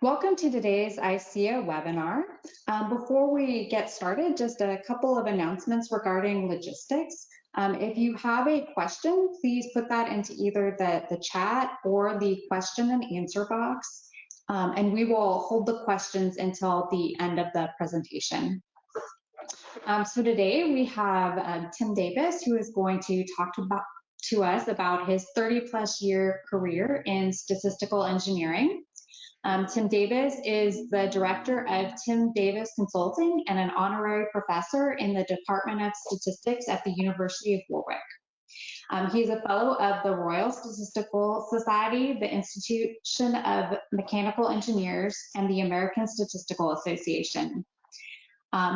Welcome to today's ISEA webinar. Before we get started, just a couple of announcements regarding logistics. If you have a question, please put that into either the chat or the question and answer box, and we will hold the questions until the end of the presentation. So today we have Timdavis, who is going to talk to us about his 30+ year career in statistical engineering. Timdavis is the director of Timdavis Consulting and an honorary professor in the Department of Statistics at the University of Warwick. He's a fellow of the Royal Statistical Society, the Institution of Mechanical Engineers, and the American Statistical Association.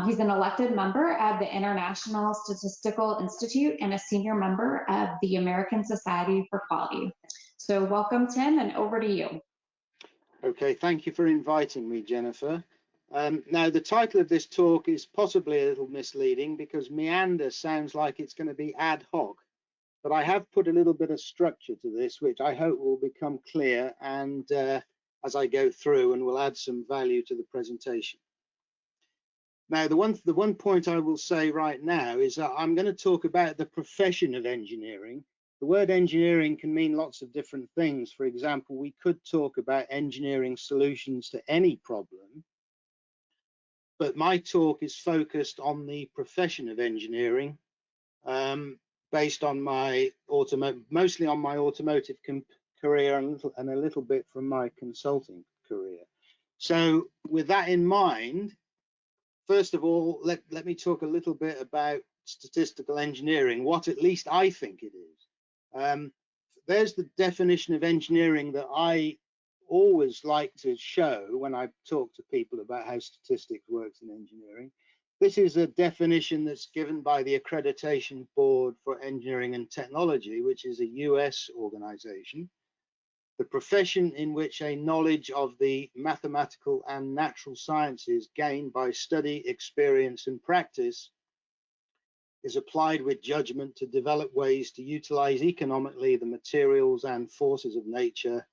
He's an elected member of the International Statistical Institute and a senior member of the American Society for Quality. So welcome, Tim, and over to you. Okay, thank you for inviting me, Jennifer. Now, the title of this talk is possibly a little misleading because Meander sounds like it's going to be ad hoc, but I have put a little bit of structure to this, which I hope will become clear and as I go through, and will add some value to the presentation. Now, the one point I will say right now is that I'm going to talk about the profession of engineering. The word engineering can mean lots of different things. For example, we could talk about engineering solutions to any problem, but my talk is focused on the profession of engineering, based on my mostly on my automotive career and a little bit from my consulting career. So with that in mind, first of all, let me talk a little bit about statistical engineering, what at least I think it is. There's the definition of engineering that I always like to show when I talk to people about how statistics works in engineering. This is a definition that's given by the Accreditation Board for Engineering and Technology, which is a US organization. The profession in which a knowledge of the mathematical and natural sciences gained by study, experience, and practice is applied with judgment to develop ways to utilize economically the materials and forces of nature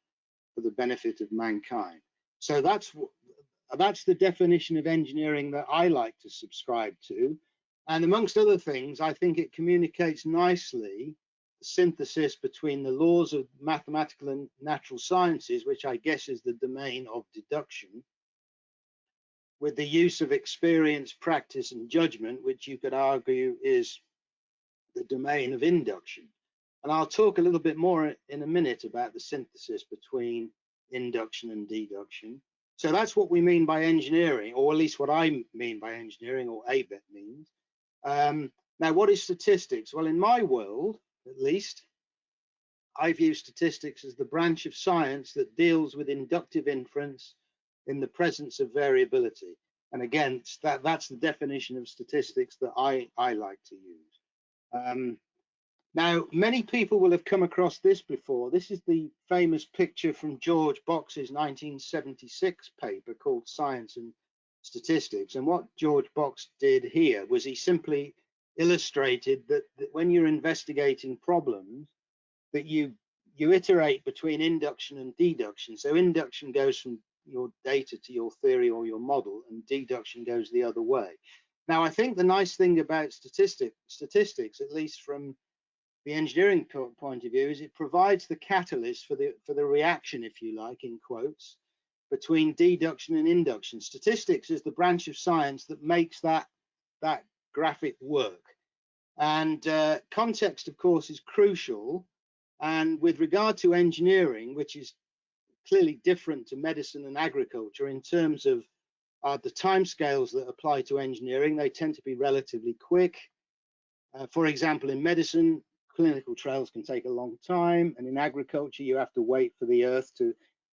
for the benefit of mankind. So that's the definition of engineering that I like to subscribe to. And amongst other things, I think it communicates nicely the synthesis between the laws of mathematical and natural sciences, which I guess is the domain of deduction, with the use of experience, practice, and judgment, which you could argue is the domain of induction. And I'll talk a little bit more in a minute about the synthesis between induction and deduction. So that's what we mean by engineering, or at least what I mean by engineering, or ABET means. Now, what is statistics? Well, in my world, at least, I view statistics as the branch of science that deals with inductive inference in the presence of variability. And again, that's the definition of statistics that I like to use. Now, many people will have come across this before. This is the famous picture from George Box's 1976 paper called Science and Statistics. And what George Box did here was he simply illustrated that when you're investigating problems, that you iterate between induction and deduction. So induction goes from your data to your theory or your model, and deduction goes the other way. Now, I think the nice thing about statistics, at least from the engineering point of view, is it provides the catalyst for the reaction, if you like, in quotes, between deduction and induction. Statistics is the branch of science that makes that graphic work. And context, of course, is crucial. And with regard to engineering, which is clearly different to medicine and agriculture in terms of the timescales that apply to engineering, they tend to be relatively quick. For example, in medicine, clinical trials can take a long time, and in agriculture, you have to wait for the Earth to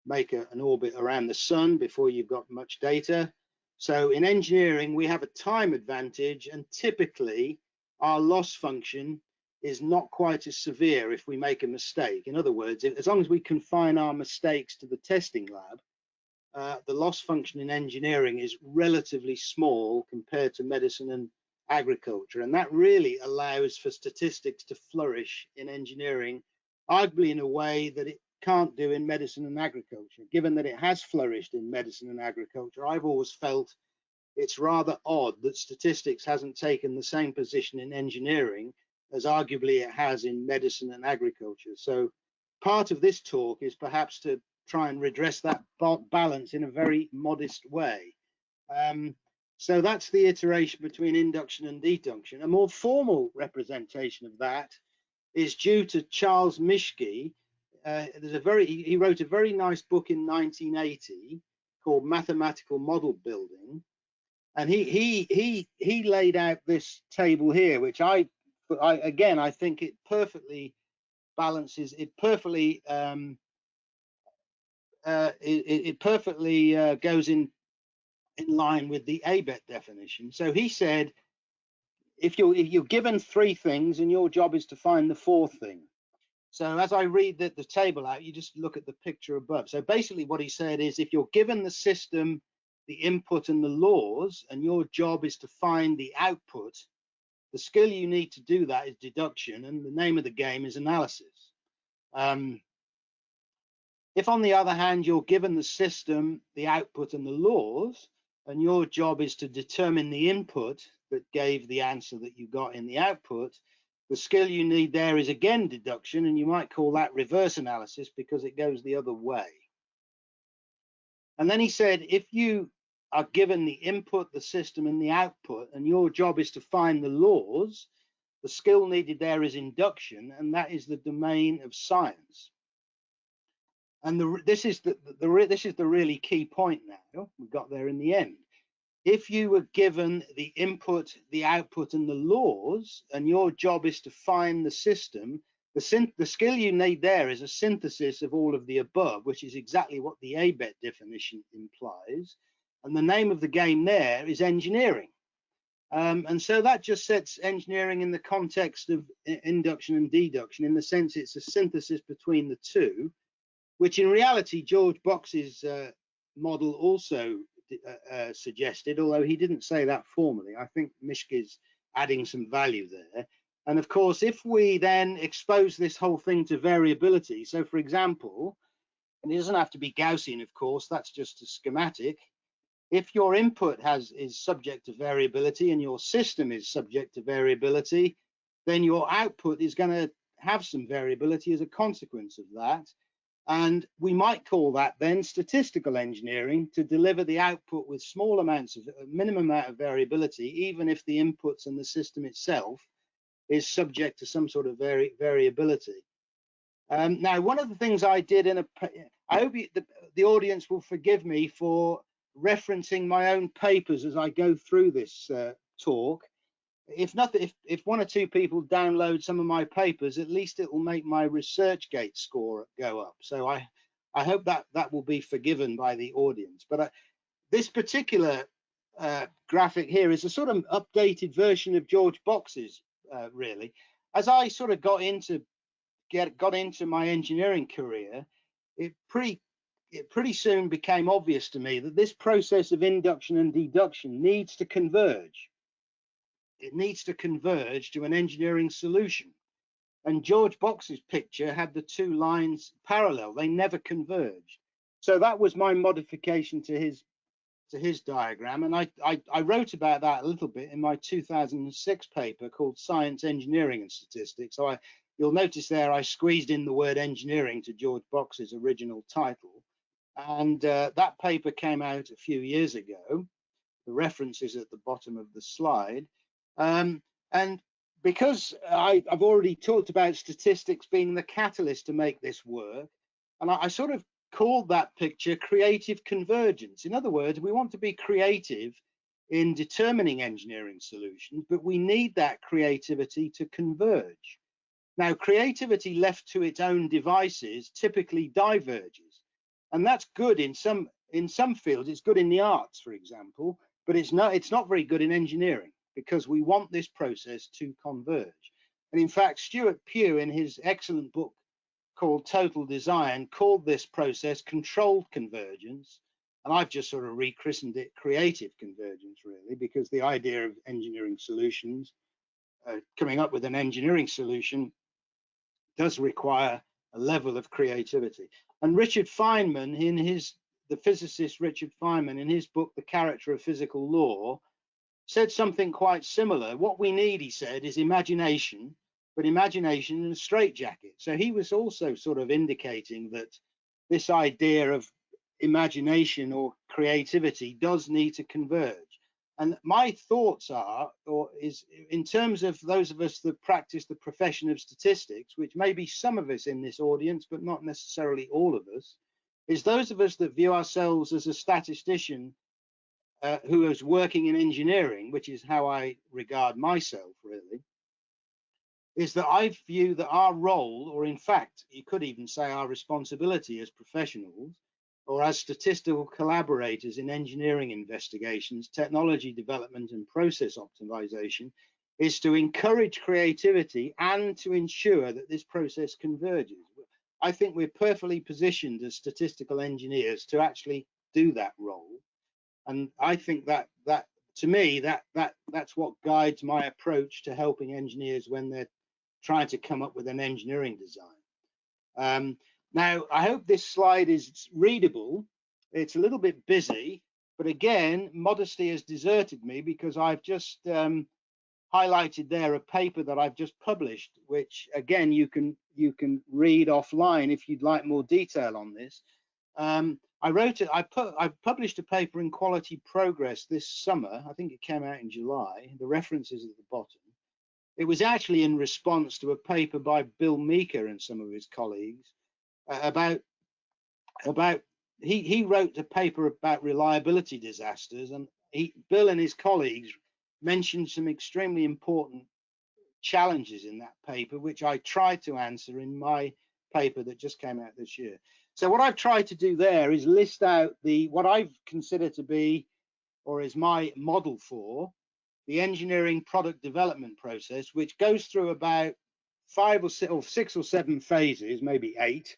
make an orbit around the sun before you've got much data. So in engineering, we have a time advantage, and typically our loss function is not quite as severe if we make a mistake. In other words, as long as we confine our mistakes to the testing lab, the loss function in engineering is relatively small compared to medicine and agriculture. And that really allows for statistics to flourish in engineering, arguably in a way that can't do in medicine and agriculture. Given that it has flourished in medicine and agriculture, I've always felt it's rather odd that statistics hasn't taken the same position in engineering as arguably it has in medicine and agriculture. So part of this talk is perhaps to try and redress that balance in a very modest way. So that's the iteration between induction and deduction. A more formal representation of that is due to Charles Mischke. He wrote a very nice book in 1980 called Mathematical Model Building, and he laid out this table here, which I think it perfectly balances. It perfectly goes in line with the ABET definition. So he said, if you're given three things and your job is to find the fourth thing. So as I read the table out, you just look at the picture above. So basically what he said is, if you're given the system, the input and the laws, and your job is to find the output, the skill you need to do that is deduction, and the name of the game is analysis. If on the other hand, you're given the system, the output and the laws, and your job is to determine the input that gave the answer that you got in the output, the skill you need there is again deduction, and you might call that reverse analysis because it goes the other way. And then he said, if you are given the input, the system and the output, and your job is to find the laws, the skill needed there is induction, and that is the domain of science. And this is the really key point now. We got there in the end. If you were given the input, the output and the laws, and your job is to find the system, the skill you need there is a synthesis of all of the above, which is exactly what the ABET definition implies. And the name of the game there is engineering. And so that just sets engineering in the context of induction and deduction, in the sense it's a synthesis between the two, which in reality George Box's model also suggested, although he didn't say that formally. I think Mischke's adding some value there. And of course, if we then expose this whole thing to variability, so for example, and it doesn't have to be Gaussian, of course, that's just a schematic. If your input is subject to variability and your system is subject to variability, then your output is going to have some variability as a consequence of that. And we might call that then statistical engineering, to deliver the output with small amounts of minimum amount of variability, even if the inputs and the system itself is subject to some sort of variability. Now, one of the things I did I hope the audience will forgive me for referencing my own papers as I go through this talk. If one or two people download some of my papers, at least it will make my ResearchGate score go up. So I hope that will be forgiven by the audience. But this particular graphic here is a sort of updated version of George Box's, really. As I sort of got into my engineering career, it pretty soon became obvious to me that this process of induction and deduction needs to converge. It needs to converge to an engineering solution. And George Box's picture had the two lines parallel. They never converged. So that was my modification to his diagram. And I wrote about that a little bit in my 2006 paper called Science, Engineering and Statistics. So you'll notice there I squeezed in the word engineering to George Box's original title. And that paper came out a few years ago. The reference is at the bottom of the slide. And because I've already talked about statistics being the catalyst to make this work, and I sort of called that picture creative convergence. In other words, we want to be creative in determining engineering solutions, but we need that creativity to converge. Now, creativity left to its own devices typically diverges, and that's good in some fields. It's good in the arts, for example, but it's not very good in engineering, because we want this process to converge. And in fact, Stuart Pugh, in his excellent book called Total Design, called this process controlled convergence. And I've just sort of rechristened it creative convergence, really, because the idea of engineering solutions, coming up with an engineering solution, does require a level of creativity. And Richard Feynman, the physicist Richard Feynman, in his book, The Character of Physical Law, said something quite similar. What we need, he said, is imagination, but imagination in a straitjacket. So he was also sort of indicating that this idea of imagination or creativity does need to converge. And my thoughts are, in terms of those of us that practice the profession of statistics, which may be some of us in this audience, but not necessarily all of us, is those of us that view ourselves as a statistician who is working in engineering, which is how I regard myself really, is that I view that our role, or in fact, you could even say our responsibility as professionals, or as statistical collaborators in engineering investigations, technology development and process optimization, is to encourage creativity and to ensure that this process converges. I think we're perfectly positioned as statistical engineers to actually do that role. And I think that to me, that's what guides my approach to helping engineers when they're trying to come up with an engineering design. Now, I hope this slide is readable. It's a little bit busy, but again, modesty has deserted me because I've just highlighted there a paper that I've just published, which again, you can read offline if you'd like more detail on this. I published a paper in Quality Progress this summer. I think it came out in July. The reference is at the bottom. It was actually in response to a paper by Bill Meeker and some of his colleagues he wrote a paper about reliability disasters, and Bill and his colleagues mentioned some extremely important challenges in that paper, which I tried to answer in my paper that just came out this year. So what I've tried to do there is list out what I've considered to be, or is my model for, the engineering product development process, which goes through about 5 or 6 or 7 phases, maybe 8.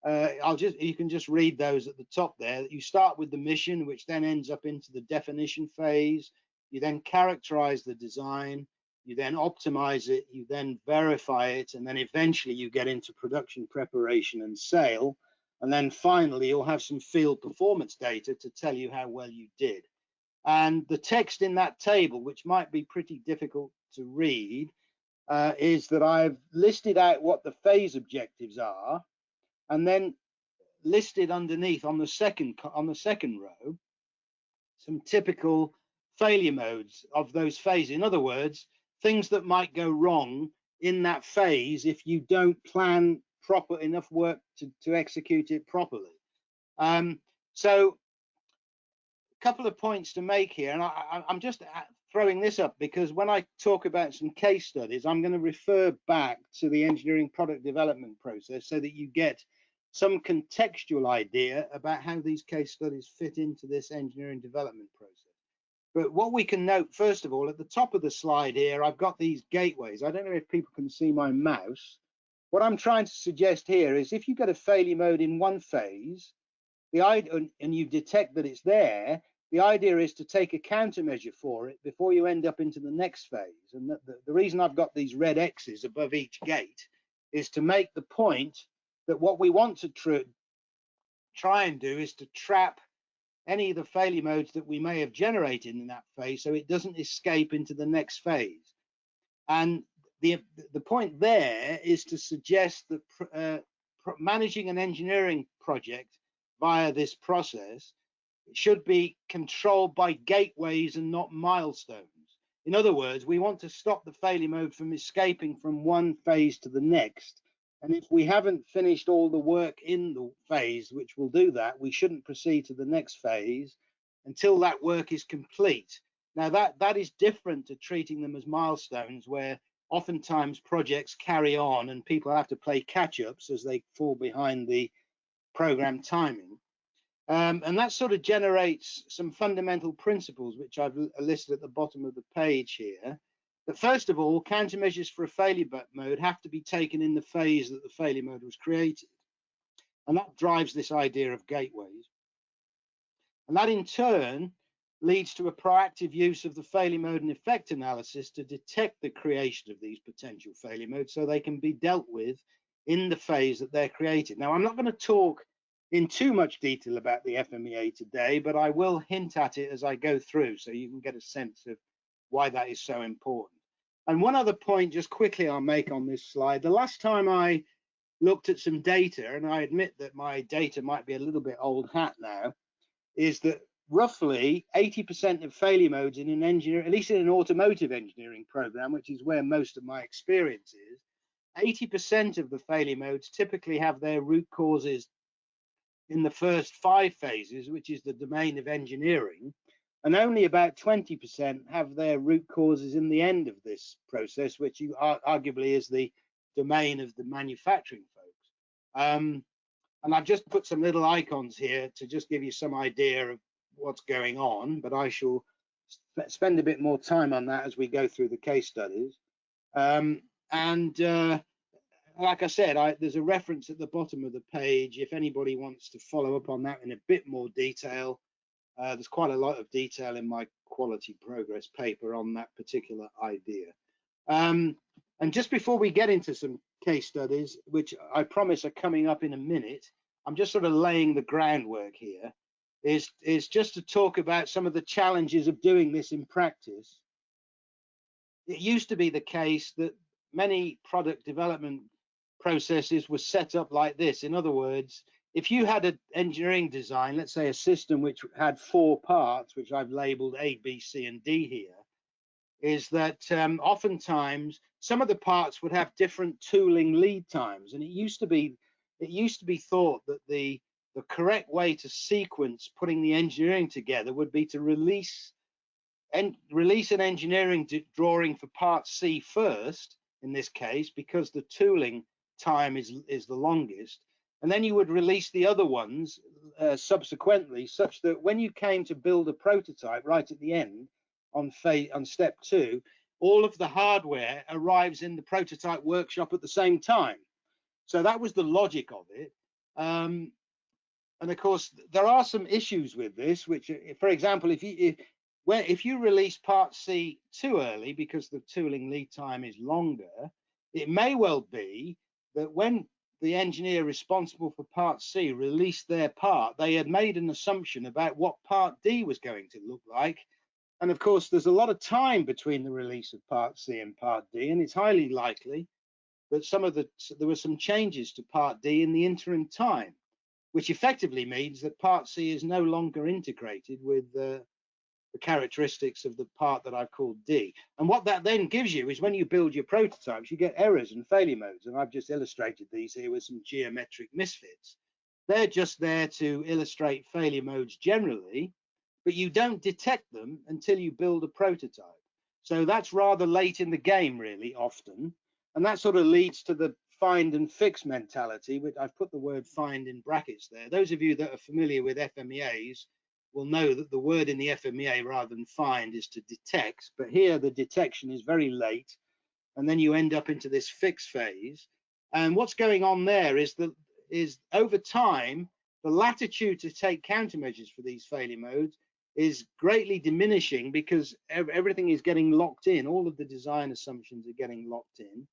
You can just read those at the top there. You start with the mission, which then ends up into the definition phase. You then characterize the design. You then optimize it. You then verify it. And then eventually you get into production preparation and sale. And then finally, you'll have some field performance data to tell you how well you did. And the text in that table, which might be pretty difficult to read, is that I've listed out what the phase objectives are, and then listed underneath on the second row some typical failure modes of those phases. In other words, things that might go wrong in that phase if you don't plan proper enough work to execute it properly. So a couple of points to make here, and I'm just throwing this up because when I talk about some case studies, I'm going to refer back to the engineering product development process so that you get some contextual idea about how these case studies fit into this engineering development process. But what we can note, first of all, at the top of the slide here, I've got these gateways. I don't know if people can see my mouse. What I'm trying to suggest here is if you've got a failure mode in one phase, and you detect that it's there, the idea is to take a countermeasure for it before you end up into the next phase. And the reason I've got these red X's above each gate is to make the point that what we want to try and do is to trap any of the failure modes that we may have generated in that phase so it doesn't escape into the next phase. And the point there is to suggest that managing an engineering project via this process should be controlled by gateways and not milestones. In other words, we want to stop the failure mode from escaping from one phase to the next. And if we haven't finished all the work in the phase, which will do that, we shouldn't proceed to the next phase until that work is complete. Now, that is different to treating them as milestones, where oftentimes projects carry on and people have to play catch-ups as they fall behind the program timing. And that sort of generates some fundamental principles, which I've listed at the bottom of the page here. But first of all, countermeasures for a failure mode have to be taken in the phase that the failure mode was created. And that drives this idea of gateways. And that in turn leads to a proactive use of the failure mode and effect analysis to detect the creation of these potential failure modes so they can be dealt with in the phase that they're created. Now, I'm not going to talk in too much detail about the FMEA today, but I will hint at it as I go through so you can get a sense of why that is so important. And one other point just quickly I'll make on this slide. The last time I looked at some data, and I admit that my data might be a little bit old hat now, is that roughly 80% of failure modes in an engineer, at least in an automotive engineering program, which is where most of my experience is, 80% of the failure modes typically have their root causes in the first 5 phases, which is the domain of engineering, and only about 20% have their root causes in the end of this process, which arguably is the domain of the manufacturing folks. And I've just put some little icons here to just give you some idea of what's going on, but I shall spend a bit more time on that as we go through the case studies. Like I said, there's a reference at the bottom of the page if anybody wants to follow up on that in a bit more detail. There's quite a lot of detail in my quality progress paper on that particular idea. And just before we get into some case studies, which I promise are coming up in a minute, I'm just sort of laying the groundwork here, is just to talk about some of the challenges of doing this in practice. It used to be the case that many product development processes were set up like this. In other words, if you had an engineering design, let's say a system which had 4 parts, which I've labeled A, B, C, and D here, is that oftentimes some of the parts would have different tooling lead times, and it used to be thought that the correct way to sequence putting the engineering together would be to release an engineering drawing for part C first, in this case, because the tooling time is the longest, and then you would release the other ones subsequently, such that when you came to build a prototype right at the end on step 2, all of the hardware arrives in the prototype workshop at the same time. So that was the logic of it. And of course, there are some issues with this, which, for example, if you release part C too early because the tooling lead time is longer, it may well be that when the engineer responsible for part C released their part, they had made an assumption about what part D was going to look like. And of course, there's a lot of time between the release of part C and part D, and it's highly likely that there were some changes to part D in the interim time, which effectively means that part C is no longer integrated with the characteristics of the part that I've called D. And what that then gives you is when you build your prototypes, you get errors and failure modes. And I've just illustrated these here with some geometric misfits. They're just there to illustrate failure modes generally, but you don't detect them until you build a prototype. So that's rather late in the game, really, often. And that sort of leads to the find and fix mentality, which I've put the word find in brackets there. Those of you that are familiar with FMEAs will know that the word in the FMEA rather than find is to detect, but here the detection is very late, and then you end up into this fix phase. And what's going on there is over time, the latitude to take countermeasures for these failure modes is greatly diminishing because everything is getting locked in. All of the design assumptions are getting locked in.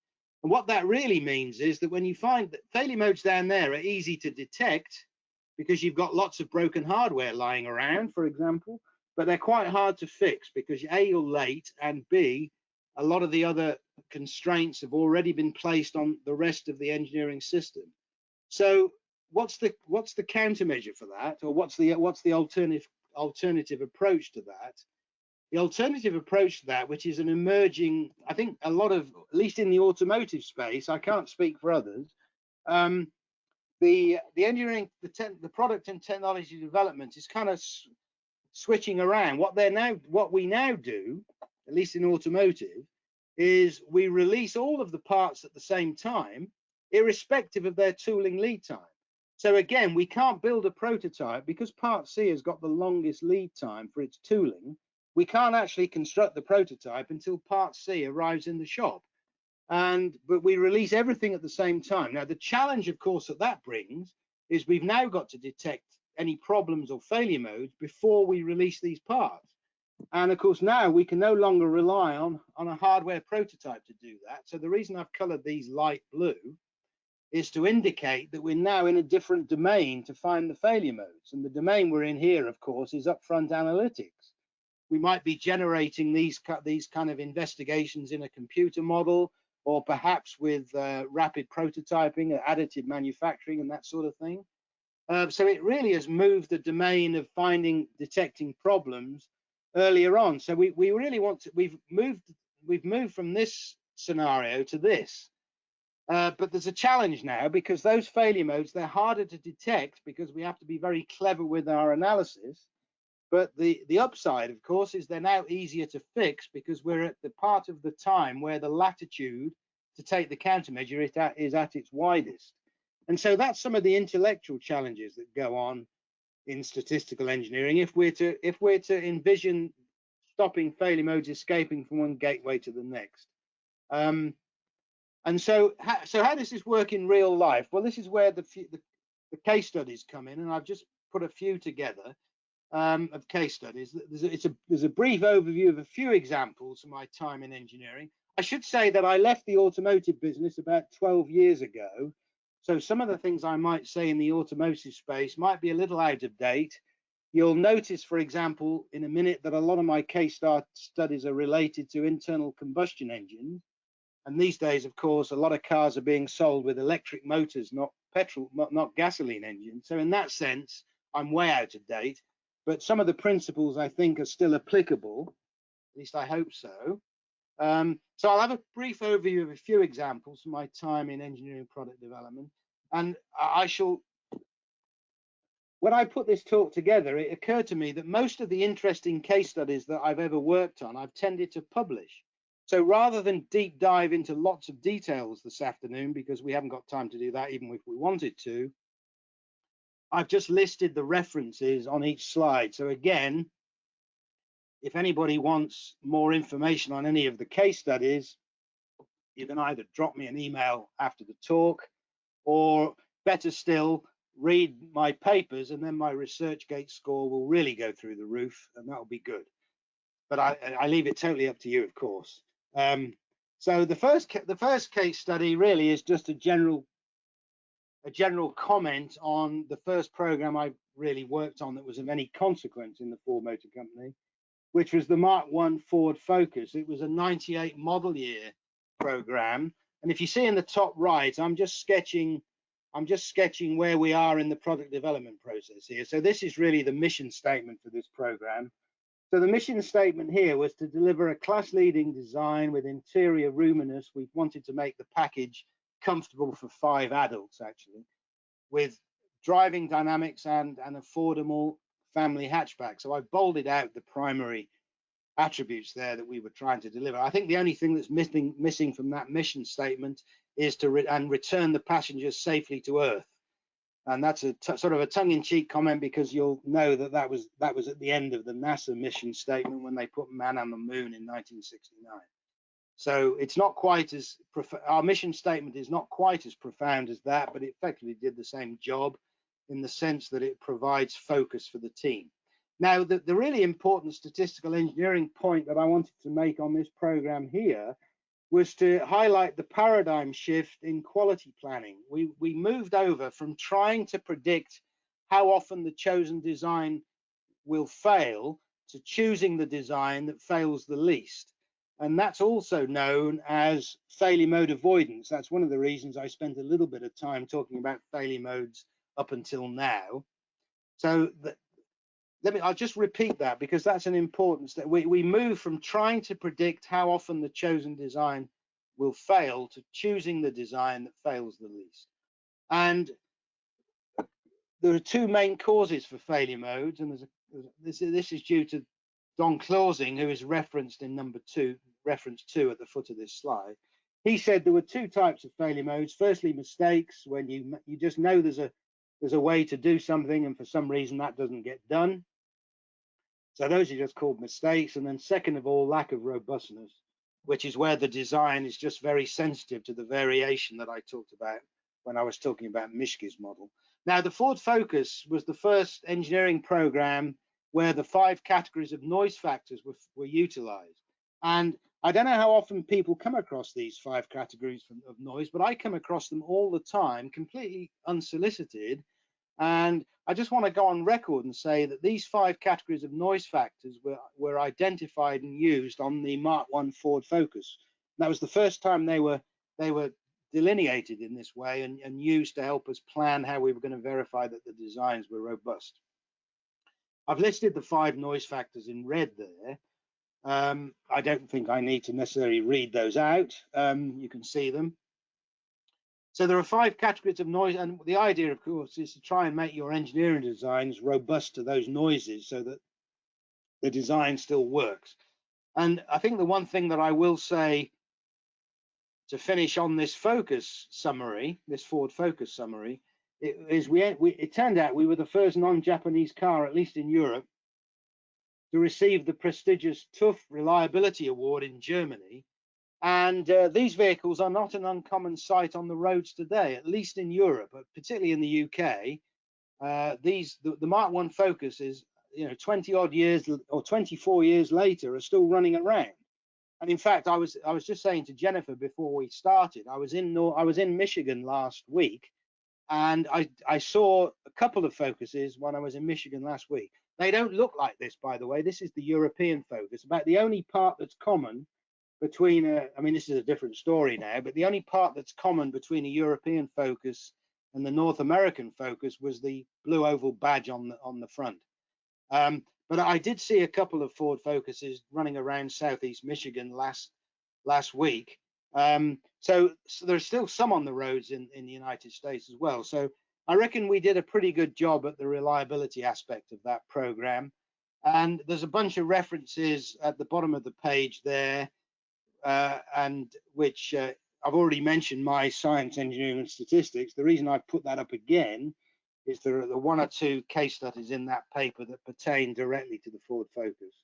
And what that really means is that when you find that failure modes down there are easy to detect, because you've got lots of broken hardware lying around, for example, but they're quite hard to fix because A, you're late, and B, a lot of the other constraints have already been placed on the rest of the engineering system. So what's the countermeasure for that, or what's the alternative approach to that? The alternative approach to that, which is an emerging, I think a lot of, at least in the automotive space, I can't speak for others, the engineering, the product and technology development is kind of switching around. What we now do, at least in automotive, is we release all of the parts at the same time, irrespective of their tooling lead time. So again, we can't build a prototype because part C has got the longest lead time for its tooling. We can't actually construct the prototype until part C arrives in the shop. But we release everything at the same time. Now, the challenge, of course, that brings is we've now got to detect any problems or failure modes before we release these parts. And of course, now we can no longer rely on a hardware prototype to do that. So the reason I've colored these light blue is to indicate that we're now in a different domain to find the failure modes. And the domain we're in here, of course, is upfront analytics. We might be generating these kind of investigations in a computer model, or perhaps with rapid prototyping, additive manufacturing, and that sort of thing. So it really has moved the domain of detecting problems earlier on. So we really want to, we've moved from this scenario to this. But there's a challenge now, because those failure modes, they're harder to detect because we have to be very clever with our analysis. But the upside, of course, is they're now easier to fix because we're at the part of the time where the latitude to take the countermeasure is at its widest. And so that's some of the intellectual challenges that go on in statistical engineering if we're to envision stopping failure modes escaping from one gateway to the next. And so how does this work in real life? Well, this is where the case studies come in, and I've just put a few together of case studies. There's a brief overview of a few examples of my time in engineering. I should say that I left the automotive business about 12 years ago, so some of the things I might say in the automotive space might be a little out of date. You'll notice, for example, in a minute, that a lot of my case studies are related to internal combustion engines. And these days, of course, a lot of cars are being sold with electric motors, not petrol, not gasoline engines. So in that sense, I'm way out of date. But some of the principles, I think, are still applicable. At least I hope so. So I'll have a brief overview of a few examples from my time in engineering product development. And when I put this talk together, it occurred to me that most of the interesting case studies that I've ever worked on, I've tended to publish. So rather than deep dive into lots of details this afternoon, because we haven't got time to do that even if we wanted to, I've just listed the references on each slide. So again, if anybody wants more information on any of the case studies, you can either drop me an email after the talk, or better still, read my papers, and then my ResearchGate score will really go through the roof, and that'll be good. But I leave it totally up to you, of course. So the first case study really is just a general comment on the first program I really worked on that was of any consequence in the Ford Motor Company, which was the Mark I Ford Focus. It was a 98 model year program, and if you see in the top right, I'm just sketching where we are in the product development process here. So this is really the mission statement for this program. So the mission statement here was to deliver a class-leading design with interior roominess. We wanted to make the package comfortable for 5 adults, actually, with driving dynamics and an affordable family hatchback. So I bolded out the primary attributes there that we were trying to deliver. I think the only thing that's missing from that mission statement is to return the passengers safely to Earth. And that's a sort of a tongue-in-cheek comment, because you'll know that that was at the end of the NASA mission statement when they put man on the moon in 1969. So it's not quite as our mission statement is not quite as profound as that, but it effectively did the same job in the sense that it provides focus for the team. Now, the really important statistical engineering point that I wanted to make on this program here was to highlight the paradigm shift in quality planning. We moved over from trying to predict how often the chosen design will fail to choosing the design that fails the least. And that's also known as failure mode avoidance. That's one of the reasons I spent a little bit of time talking about failure modes up until now. So I'll just repeat that, because that's an important step. We move from trying to predict how often the chosen design will fail to choosing the design that fails the least. And there are 2 main causes for failure modes, and this is due to Don Clausing, who is referenced in reference 2 at the foot of this slide. He said there were 2 types of failure modes. Firstly, mistakes, when you just know there's a way to do something, and for some reason that doesn't get done. So those are just called mistakes. And then second of all, lack of robustness, which is where the design is just very sensitive to the variation that I talked about when I was talking about Mischke's model. Now, the Ford Focus was the first engineering program where the 5 categories of noise factors were utilized. And I don't know how often people come across these 5 categories of noise, but I come across them all the time, completely unsolicited. And I just want to go on record and say that these 5 categories of noise factors were identified and used on the Mark I Ford Focus. And that was the first time they were delineated in this way and used to help us plan how we were going to verify that the designs were robust. I've listed the 5 noise factors in red there. I don't think I need to necessarily read those out. You can see them. So there are 5 categories of noise, and the idea, of course, is to try and make your engineering designs robust to those noises so that the design still works. And I think the one thing that I will say to finish on this focus summary, this Ford Focus summary, it turned out we were the first non-Japanese car, at least in Europe, to receive the prestigious TÜV Reliability Award in Germany. And these vehicles are not an uncommon sight on the roads today, at least in Europe, but particularly in the UK. The Mark I Focus is, 20 odd years or 24 years later, are still running around. And in fact, I was just saying to Jennifer before we started, I was in Michigan last week, and I saw a couple of Focuses when I was in Michigan last week. They don't look like this, by the way. This is the European Focus. About the only part that's common between I mean, this is a different story now, but the only part that's common between a European Focus and the North American Focus was the blue oval badge on the front. But I did see a couple of Ford Focuses running around southeast Michigan last week. So there's still some on the roads in the United States as well. So I reckon we did a pretty good job at the reliability aspect of that program. And there's a bunch of references at the bottom of the page there, and which I've already mentioned my science, engineering, and statistics. The reason I put that up again is there are the 1 or 2 case studies in that paper that pertain directly to the Ford Focus.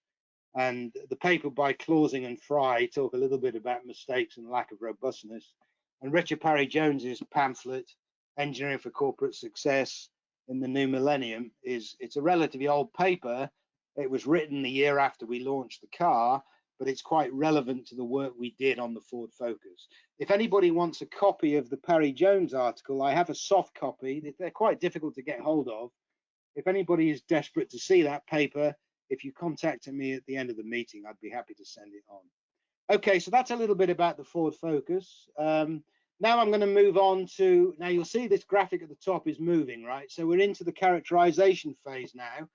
And the paper by Clausing and Fry talk a little bit about mistakes and lack of robustness. And Richard Parry Jones's pamphlet, Engineering for Corporate Success in the New Millennium, it's a relatively old paper. It was written the year after we launched the car, but it's quite relevant to the work we did on the Ford Focus. If anybody wants a copy of the Parry Jones article, I have a soft copy. They're quite difficult to get hold of. If anybody is desperate to see that paper, if you contacted me at the end of the meeting, I'd be happy to send it on. Okay, so that's a little bit about the Ford Focus. Now I'm going to move on to, now you'll see this graphic at the top is moving, right? So we're into the characterization phase now.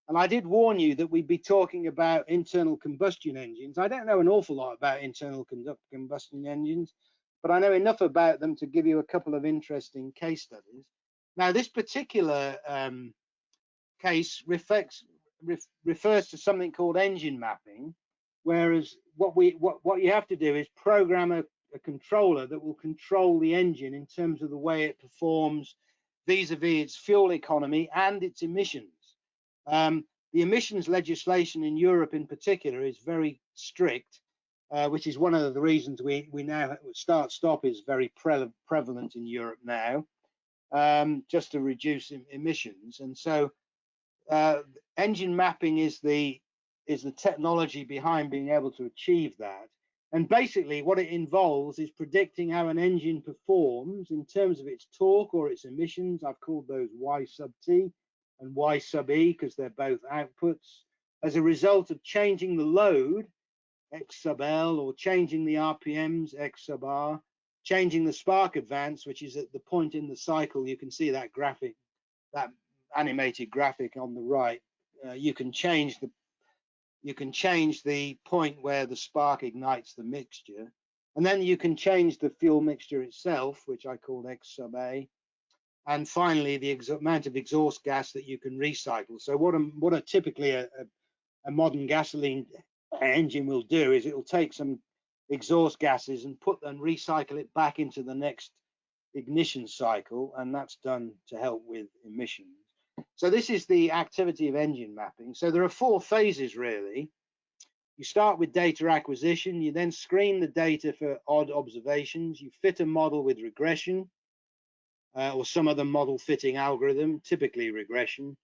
And I did warn you that we'd be talking about internal combustion engines. I don't know an awful lot about internal combustion engines, but I know enough about them to give you a couple of interesting case studies. Now, this particular case refers to something called engine mapping, whereas what you have to do is program a controller that will control the engine in terms of the way it performs vis-a-vis its fuel economy and its emissions. The emissions legislation in Europe in particular is very strict, which is one of the reasons we now start-stop is very prevalent in Europe now, just to reduce emissions. And so engine mapping is the technology behind being able to achieve that. And basically what it involves is predicting how an engine performs in terms of its torque or its emissions. I've called those Y sub T and Y sub E because they're both outputs, as a result of changing the load, X sub L, or changing the RPMs, X sub R, changing the spark advance, which is at the point in the cycle. You can see that graphic, that animated graphic on the right. You can change the point where the spark ignites the mixture, and then you can change the fuel mixture itself, which I called X sub A, and finally the amount of exhaust gas that you can recycle. So what typically a modern gasoline engine will do is it will take some exhaust gases and recycle it back into the next ignition cycle, and that's done to help with emissions. So this is the activity of engine mapping. So there are 4 phases really. You start with data acquisition, you then screen the data for odd observations, you fit a model with regression or some other model fitting algorithm, typically regression,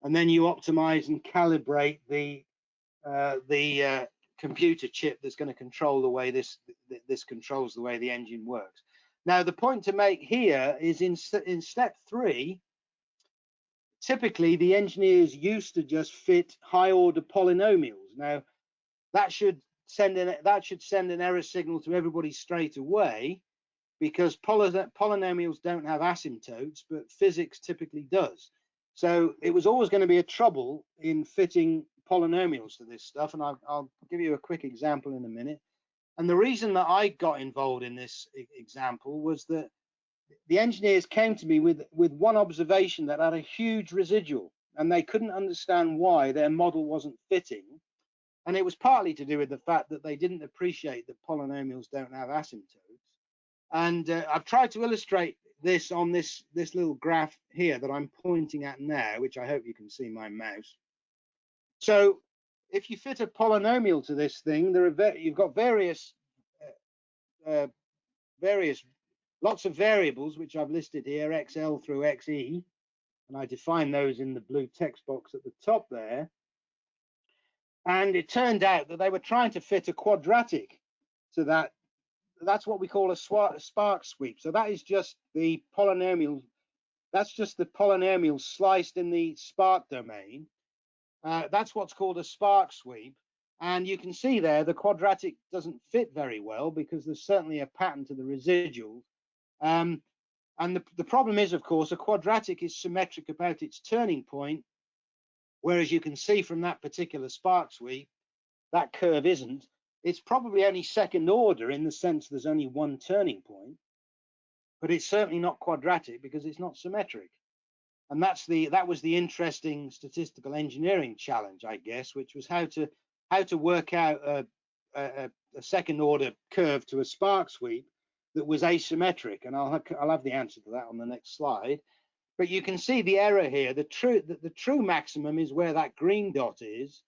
and then you optimize and calibrate the computer chip that's going to control the way this controls the way the engine works. Now, the point to make here is in step 3, typically the engineers used to just fit high order polynomials. Now, that should send an error signal to everybody straight away, because polynomials don't have asymptotes, but physics typically does. So it was always going to be a trouble in fitting polynomials to this stuff, and I'll give you a quick example in a minute. And the reason that I got involved in this example was that the engineers came to me with one observation that had a huge residual, and they couldn't understand why their model wasn't fitting. And it was partly to do with the fact that they didn't appreciate that polynomials don't have asymptotes. And I've tried to illustrate this on this little graph here that I'm pointing at now, which I hope you can see my mouse. So if you fit a polynomial to this thing, you've got lots of variables, which I've listed here, XL through XE, and I define those in the blue text box at the top there. And it turned out that they were trying to fit a quadratic to that. That's what we call a spark sweep. So that is just the polynomial. That's just the polynomial sliced in the spark domain. That's what's called a spark sweep. And you can see there the quadratic doesn't fit very well because there's certainly a pattern to the residuals. And the problem is, of course, a quadratic is symmetric about its turning point, whereas you can see from that particular spark sweep, that curve isn't. It's probably only second order in the sense there's only one turning point, but it's certainly not quadratic because it's not symmetric. And that was the interesting statistical engineering challenge, I guess, which was how to work out a second order curve to a spark sweep that was asymmetric. And I'll have the answer to that on the next slide. But you can see the error here. The true maximum is where that green dot is.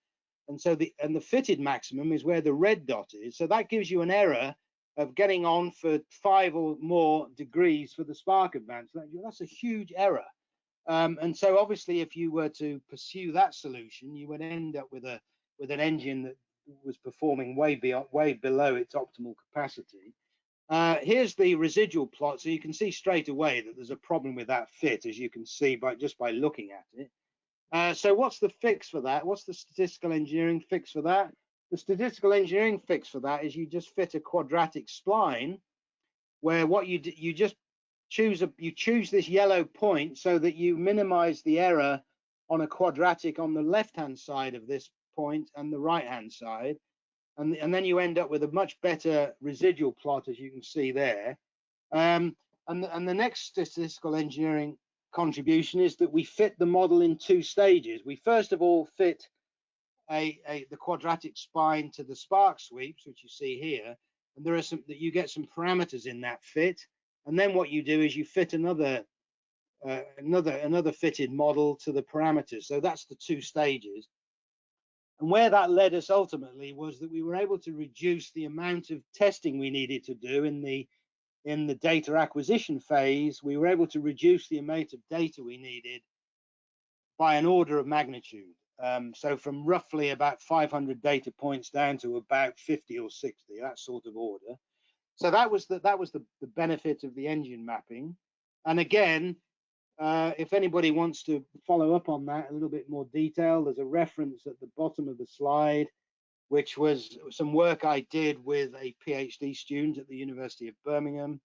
And so the fitted maximum is where the red dot is. So that gives you an error of getting on for 5 or more degrees for the spark advance. That's a huge error. And so obviously, if you were to pursue that solution, you would end up with an engine that was performing way below its optimal capacity. Here's the residual plot, so you can see straight away that there's a problem with that fit, as you can see just by looking at it. So what's the fix for that? What's the statistical engineering fix for that? The statistical engineering fix for that is you just fit a quadratic spline, where what you just choose this yellow point so that you minimize the error on a quadratic on the left-hand side of this point and the right-hand side, and then you end up with a much better residual plot, as you can see there. And the next statistical engineering contribution is that we fit the model in 2 stages. We first of all fit the quadratic spine to the spark sweeps, which you see here, and there are you get some parameters in that fit, and then what you do is you fit another fitted model to the parameters. So that's the 2 stages. And where that led us ultimately was that we were able to reduce the amount of testing we needed to do in the data acquisition phase. We were able to reduce the amount of data we needed by an order of magnitude. So from roughly about 500 data points down to about 50 or 60, that sort of order. So that was the benefit of the engine mapping. And again, if anybody wants to follow up on that a little bit more detail, there's a reference at the bottom of the slide, which was some work I did with a PhD student at the University of Birmingham.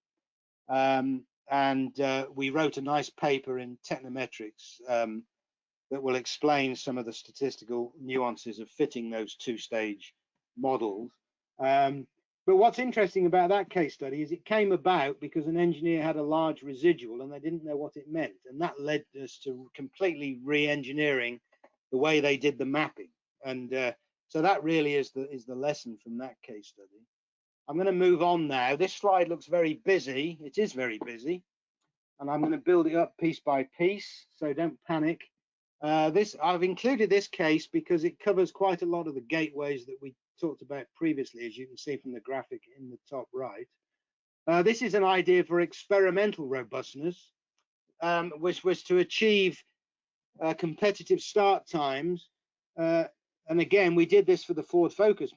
We wrote a nice paper in Technometrics that will explain some of the statistical nuances of fitting those 2-stage models. But what's interesting about that case study is it came about because an engineer had a large residual and they didn't know what it meant. And that led us to completely re-engineering the way they did the mapping. And so that really is the lesson from that case study. I'm going to move on now. This slide looks very busy. It is very busy. And I'm going to build it up piece by piece, so don't panic. I've included this case because it covers quite a lot of the gateways that we talked about previously, as you can see from the graphic in the top right. This is an idea for experimental robustness, which was to achieve competitive start times and again, we did this for the Ford Focus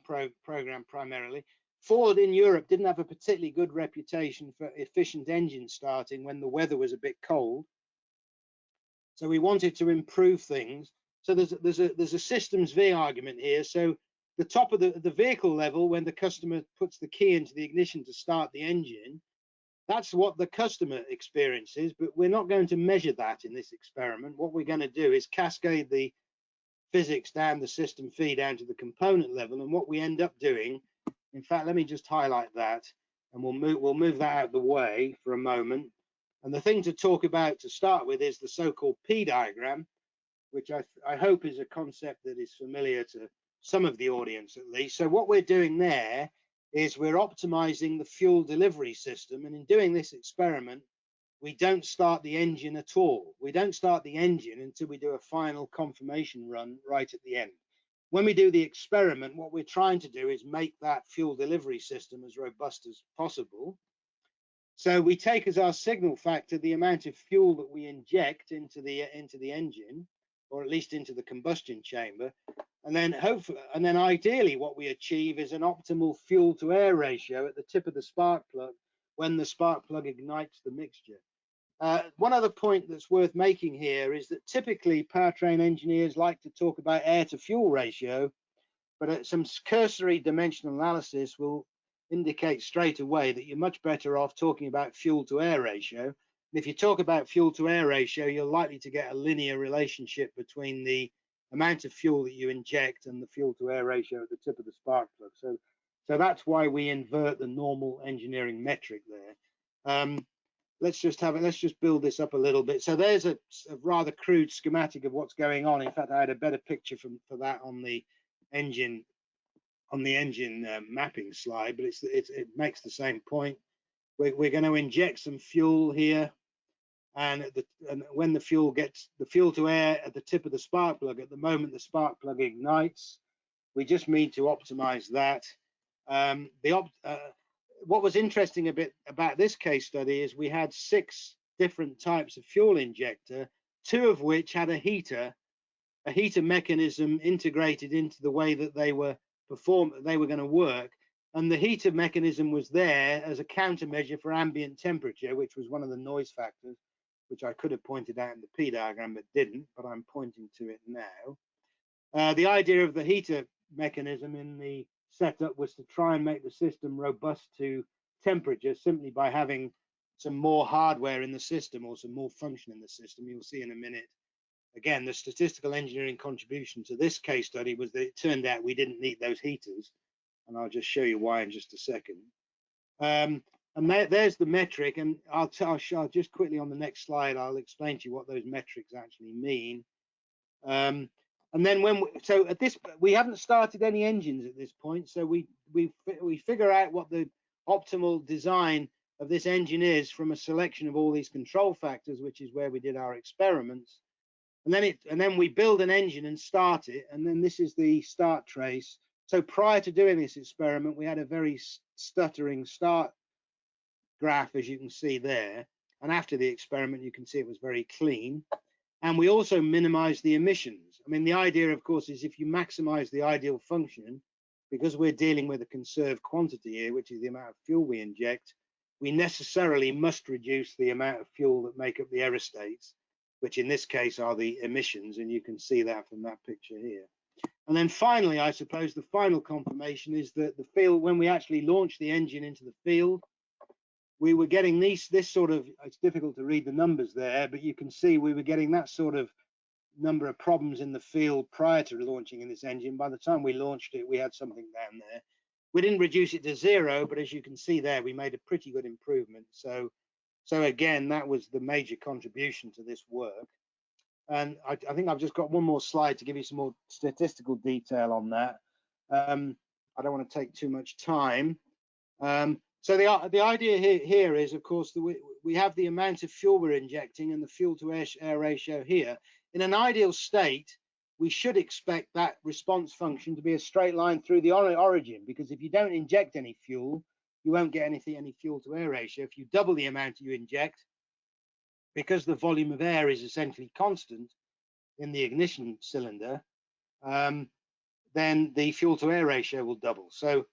program primarily. Ford in Europe didn't have a particularly good reputation for efficient engine starting when the weather was a bit cold. So we wanted to improve things. So there's a systems V argument here. So the top of the vehicle level, when the customer puts the key into the ignition to start the engine, that's what the customer experiences, but we're not going to measure that in this experiment. What we're going to do is cascade the physics down the system fee down to the component level, and what we end up doing, in fact, let me just highlight that, and we'll move that out of the way for a moment. And the thing to talk about to start with is the so-called P diagram, which I hope is a concept that is familiar to some of the audience at least. So what we're doing there is we're optimizing the fuel delivery system, and in doing this experiment, we don't start the engine at all. We don't start the engine until we do a final confirmation run right at the end. When we do the experiment, what we're trying to do is make that fuel delivery system as robust as possible. So we take as our signal factor the amount of fuel that we inject into the engine, or at least into the combustion chamber, and then ideally what we achieve is an optimal fuel to air ratio at the tip of the spark plug when the spark plug ignites the mixture. One other point that's worth making here is that typically powertrain engineers like to talk about air to fuel ratio, but some cursory dimensional analysis will indicate straight away that you're much better off talking about fuel to air ratio. And if you talk about fuel to air ratio, you're likely to get a linear relationship between the amount of fuel that you inject and the fuel to air ratio at the tip of the spark plug. So that's why we invert the normal engineering metric there. Let's just build this up a little bit. So there's a rather crude schematic of what's going on. In fact, I had a better picture for that on the engine mapping slide, but it makes the same point. We're going to inject some fuel here, and when the fuel to air at the tip of the spark plug, at the moment the spark plug ignites, we just need to optimize that. What was interesting a bit about this case study is we had 6 different types of fuel injector, 2 of which had a heater mechanism integrated into the way that they were going to work, and the heater mechanism was there as a countermeasure for ambient temperature, which was one of the noise factors, which I could have pointed out in the P diagram but didn't, but I'm pointing to it now. The idea of the heater mechanism in the setup was to try and make the system robust to temperature simply by having some more hardware in the system or some more function in the system. You'll see in a minute. Again, the statistical engineering contribution to this case study was that it turned out we didn't need those heaters, and I'll just show you why in just a second. And there's the metric, and I'll just quickly on the next slide, I'll explain to you what those metrics actually mean. And then we haven't started any engines at this point, so we figure out what the optimal design of this engine is from a selection of all these control factors, which is where we did our experiments. And then we build an engine and start it, and then this is the start trace. So prior to doing this experiment, we had a very stuttering start graph, as you can see there, and after the experiment you can see it was very clean. And we also minimize the emissions. I mean, the idea, of course, is if you maximize the ideal function, because we're dealing with a conserved quantity here, which is the amount of fuel we inject, we necessarily must reduce the amount of fuel that make up the aerostates, which in this case are the emissions, and you can see that from that picture here. And then finally, I suppose the final confirmation is that the field, when we actually launched the engine into the field, we were getting this sort of, it's difficult to read the numbers there, but you can see we were getting that sort of number of problems in the field prior to launching in this engine. By the time we launched it, we had something down there. We didn't reduce it to 0, but as you can see there, we made a pretty good improvement. So again, that was the major contribution to this work. And I think I've just got one more slide to give you some more statistical detail on that. I don't want to take too much time. So the idea here is, of course, that we have the amount of fuel we're injecting and the fuel to air ratio here. In an ideal state, we should expect that response function to be a straight line through the origin, because if you don't inject any fuel, you won't get any fuel to air ratio. If you double the amount you inject, because the volume of air is essentially constant in the ignition cylinder, then the fuel to air ratio will double. So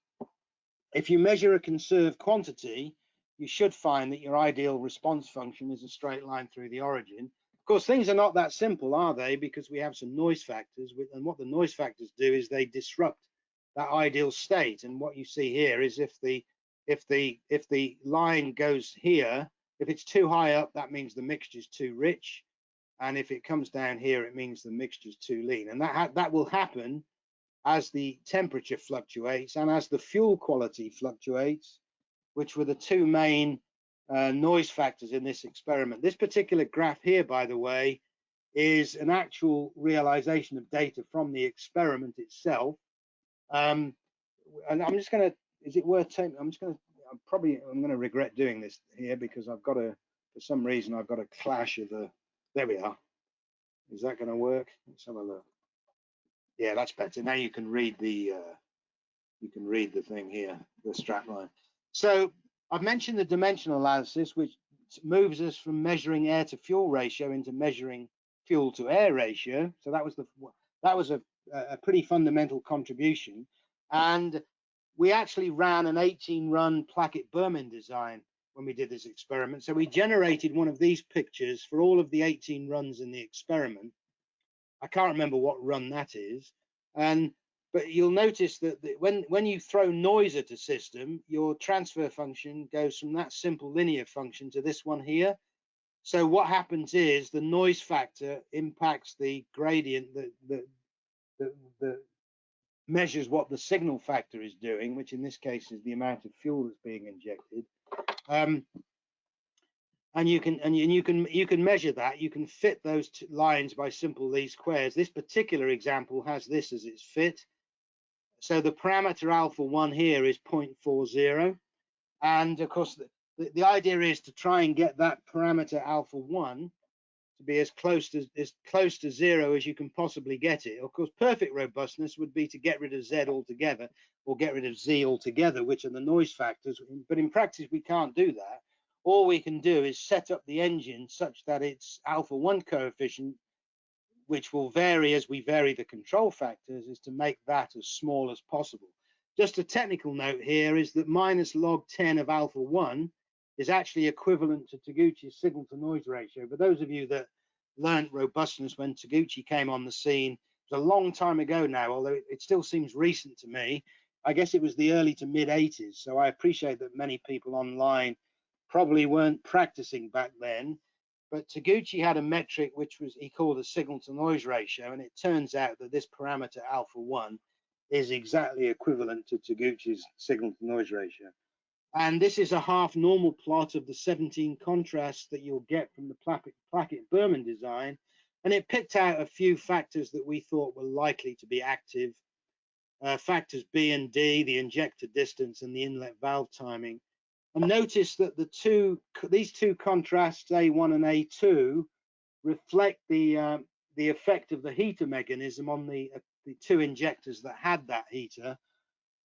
if you measure a conserved quantity, you should find that your ideal response function is a straight line through the origin. Of course, things are not that simple, are they? Because we have some noise factors, and what the noise factors do is they disrupt that ideal state. And what you see here is if the line goes here, if it's too high up, that means the mixture is too rich, and if it comes down here, it means the mixture is too lean. And that will happen as the temperature fluctuates and as the fuel quality fluctuates, which were the two main noise factors in this experiment. This particular graph here, by the way, is an actual realization of data from the experiment itself. And I'm just going to, is it worth taking, I'm going to regret doing this here because I've got to, for some reason, I've got a clash of the, there we are. Is that going to work? Let's have a look. Yeah, that's better. Now you can read the thing here, the strap line. So I've mentioned the dimensional analysis, which moves us from measuring air to fuel ratio into measuring fuel to air ratio. So that was a pretty fundamental contribution. And we actually ran an 18-run Plackett-Berman design when we did this experiment. So we generated one of these pictures for all of the 18 runs in the experiment. I can't remember what run that is. But you'll notice that when you throw noise at a system, your transfer function goes from that simple linear function to this one here. So what happens is the noise factor impacts the gradient that measures what the signal factor is doing, which in this case is the amount of fuel that's being injected. And you can measure that. You can fit those two lines by simple least squares. This particular example has this as its fit. So the parameter alpha 1 here is 0.40, and of course the idea is to try and get that parameter alpha 1 to be as close to 0 as you can possibly get it. Of course, perfect robustness would be to get rid of Z altogether or get rid of Z altogether, which are the noise factors. But in practice, we can't do that. All we can do is set up the engine such that its alpha 1 coefficient, which will vary as we vary the control factors, is to make that as small as possible. Just a technical note here is that minus log 10 of alpha 1 is actually equivalent to Taguchi's signal to noise ratio. But those of you that learned robustness when Taguchi came on the scene, it was a long time ago now, although it still seems recent to me. I guess it was the early to mid 80s. So I appreciate that many people online probably weren't practicing back then. But Taguchi had a metric which he called a signal to noise ratio, and it turns out that this parameter alpha 1 is exactly equivalent to Taguchi's signal to noise ratio. And this is a half normal plot of the 17 contrasts that you'll get from the Plackett-Berman design, and it picked out a few factors that we thought were likely to be active. Factors B and D, the injector distance and the inlet valve timing. And notice that these two contrasts, A1 and A2, reflect the effect of the heater mechanism on the two injectors that had that heater.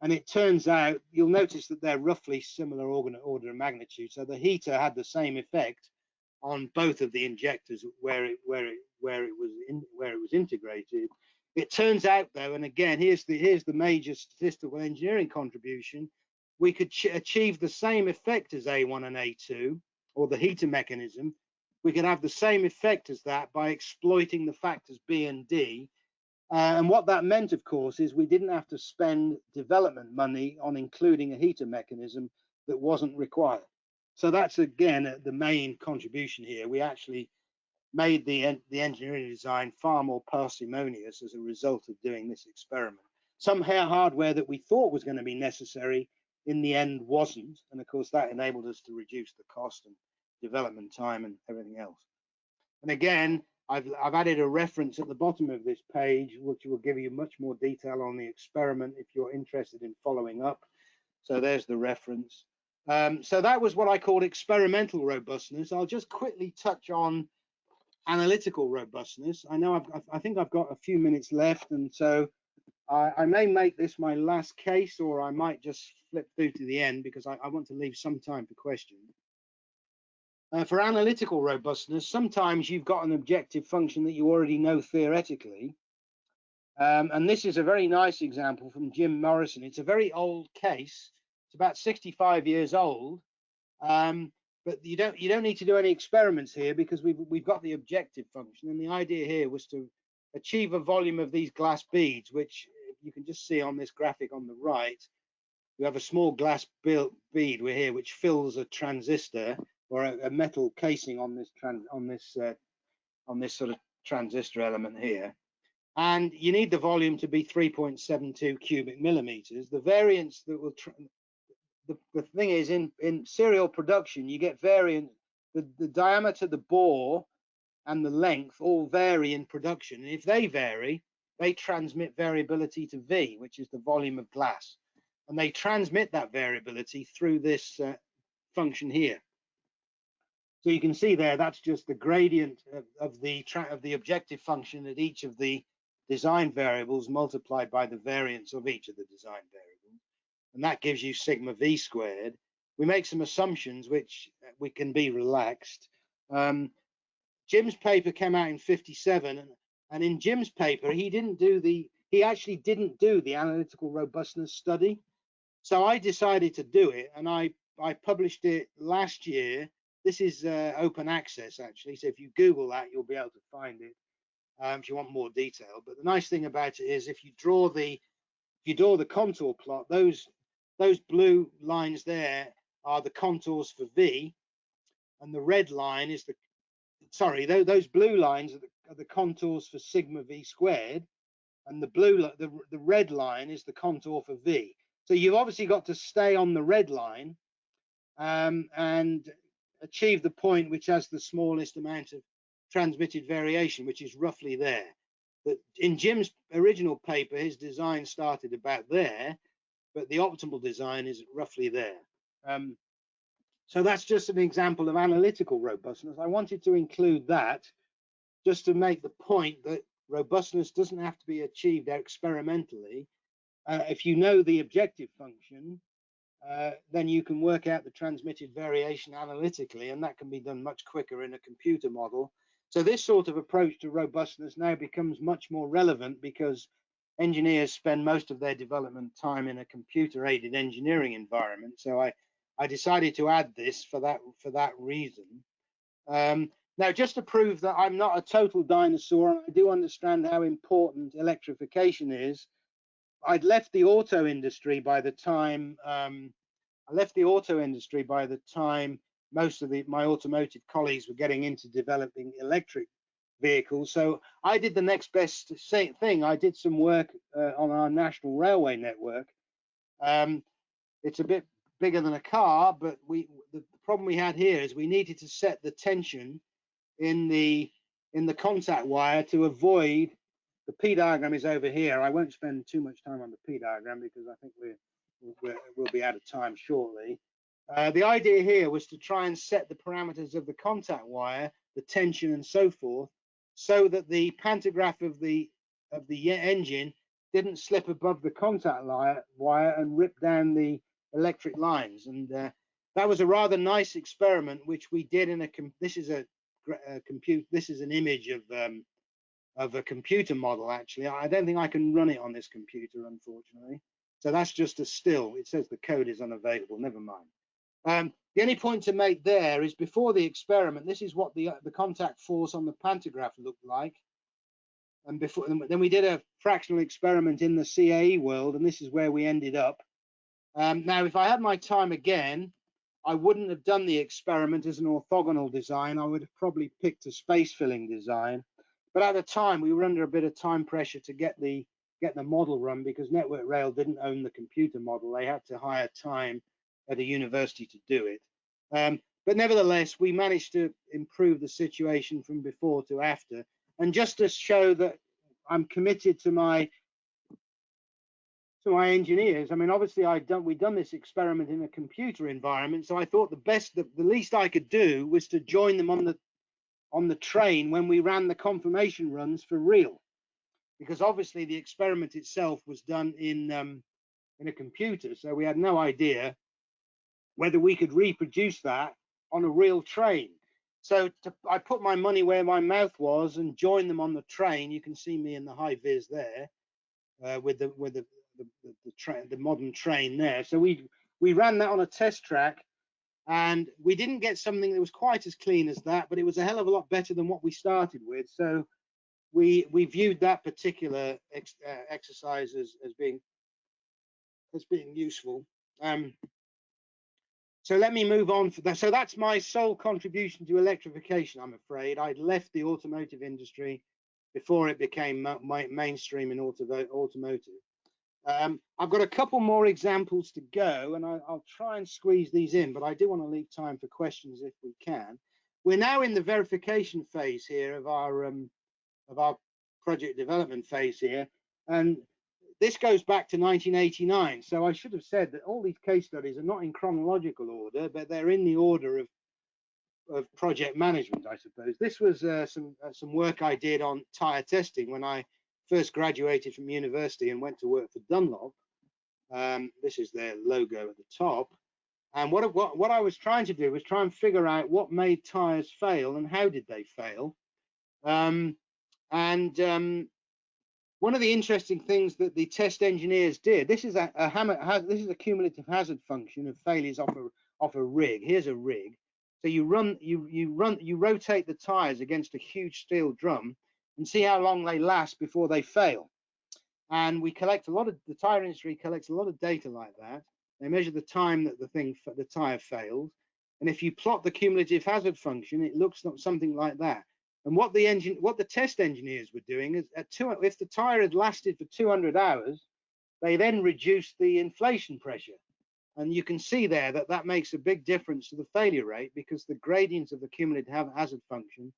And it turns out, you'll notice that they're roughly similar order of magnitude. So the heater had the same effect on both of the injectors where it was integrated. It turns out, though, and again, here's the major statistical engineering contribution. We could achieve the same effect as A1 and A2, or the heater mechanism. We could have the same effect as that by exploiting the factors B and D. And what that meant, of course, is we didn't have to spend development money on including a heater mechanism that wasn't required. So that's, again, the main contribution here. We actually made the engineering design far more parsimonious as a result of doing this experiment. Some hardware that we thought was going to be necessary in the end wasn't, and of course that enabled us to reduce the cost and development time and everything else. And again, I've added a reference at the bottom of this page, which will give you much more detail on the experiment if you're interested in following up. So there's the reference. So that was what I called experimental robustness. I'll just quickly touch on analytical robustness. I know I think I've got a few minutes left, and so I may make this my last case, or I might just flip through to the end because I want to leave some time for questions. For analytical robustness, sometimes you've got an objective function that you already know theoretically, And this is a very nice example from Jim Morrison. It's a very old case. It's about 65 years old. But you don't need to do any experiments here because we've got the objective function, and the idea here was to achieve a volume of these glass beads, which you can just see on this graphic on the right. You have a small glass bead here which fills a transistor or a metal casing on this sort of transistor element here, and you need the volume to be 3.72 cubic millimeters. The variance that will the thing is, in serial production, you get variant. The diameter, the bore, and the length all vary in production. And if they vary, they transmit variability to V, which is the volume of glass. And they transmit that variability through this function here. So you can see there, that's just the gradient of the objective function at each of the design variables multiplied by the variance of each of the design variables. And that gives you sigma V squared. We make some assumptions which we can be relaxed. Jim's paper came out in 57, and in Jim's paper he actually didn't do the analytical robustness study. So I decided to do it, and I published it last year. This is open access actually, so if you Google that you'll be able to find it if you want more detail. But the nice thing about it is if you draw the contour plot, those blue lines there are the contours for V, and the red line is those blue lines are the contours for sigma V squared, and the red line is the contour for V. So you've obviously got to stay on the red line and achieve the point which has the smallest amount of transmitted variation, which is roughly there. But in Jim's original paper, his design started about there, but the optimal design is roughly there. So that's just an example of analytical robustness. I wanted to include that just to make the point that robustness doesn't have to be achieved experimentally. If you know the objective function, then you can work out the transmitted variation analytically, and that can be done much quicker in a computer model. So this sort of approach to robustness now becomes much more relevant because engineers spend most of their development time in a computer-aided engineering environment. So I decided to add this for that reason. Now, just to prove that I'm not a total dinosaur, and I do understand how important electrification is, I'd left the auto industry by the time most of my automotive colleagues were getting into developing electric vehicles. So I did the next best thing. I did some work on our national railway network. It's a bit bigger than a car, but the problem we had here is we needed to set the tension in the contact wire to avoid. The P diagram is over here. I won't spend too much time on the P diagram because I think we'll be out of time shortly. The idea here was to try and set the parameters of the contact wire, the tension and so forth, so that the pantograph of the engine didn't slip above the contact wire and rip down the electric lines. And that was a rather nice experiment which we did in this is an image of a computer model. Actually, I don't think I can run it on this computer, unfortunately. So that's just a still. It says the code is unavailable. Never mind. The only point to make there is before the experiment, this is what the contact force on the pantograph looked like. And then we did a fractional experiment in the CAE world, and this is where we ended up. Now, if I had my time again, I wouldn't have done the experiment as an orthogonal design. I would have probably picked a space filling design. But at the time, we were under a bit of time pressure to get the model run because Network Rail didn't own the computer model. They had to hire time at a university to do it. But nevertheless, we managed to improve the situation from before to after. And just to show that I'm committed to my engineers, I mean, obviously we'd done this experiment in a computer environment, so I thought the least I could do was to join them on the train when we ran the confirmation runs for real, because obviously the experiment itself was done in a computer, so we had no idea whether we could reproduce that on a real train. So I put my money where my mouth was and joined them on the train. You can see me in the high vis there. with the modern train there. So we ran that on a test track, and we didn't get something that was quite as clean as that, but it was a hell of a lot better than what we started with. So we viewed that particular exercise as being useful. So let me move on. So that's my sole contribution to electrification, I'm afraid. I'd left the automotive industry before it became mainstream in automotive. I've got a couple more examples to go, and I'll try and squeeze these in, but I do want to leave time for questions if we can. We're now in the verification phase here of our project development phase here, and this goes back to 1989. So I should have said that all these case studies are not in chronological order, but they're in the order of project management, I suppose. This was some work I did on tire testing when I first graduated from university and went to work for Dunlop. This is their logo at the top. And what I was trying to do was try and figure out what made tires fail and how did they fail. One of the interesting things that the test engineers did, this is a cumulative hazard function of failures off a rig. Here's a rig. So you rotate the tires against a huge steel drum and see how long they last before they fail. And we collect the tire industry collects a lot of data like that. They measure the time that the tire fails. And if you plot the cumulative hazard function, it looks something like that. And what the test engineers were doing is, if the tire had lasted for 200 hours, they then reduced the inflation pressure. And you can see there that makes a big difference to the failure rate, because the gradient of the cumulative hazard function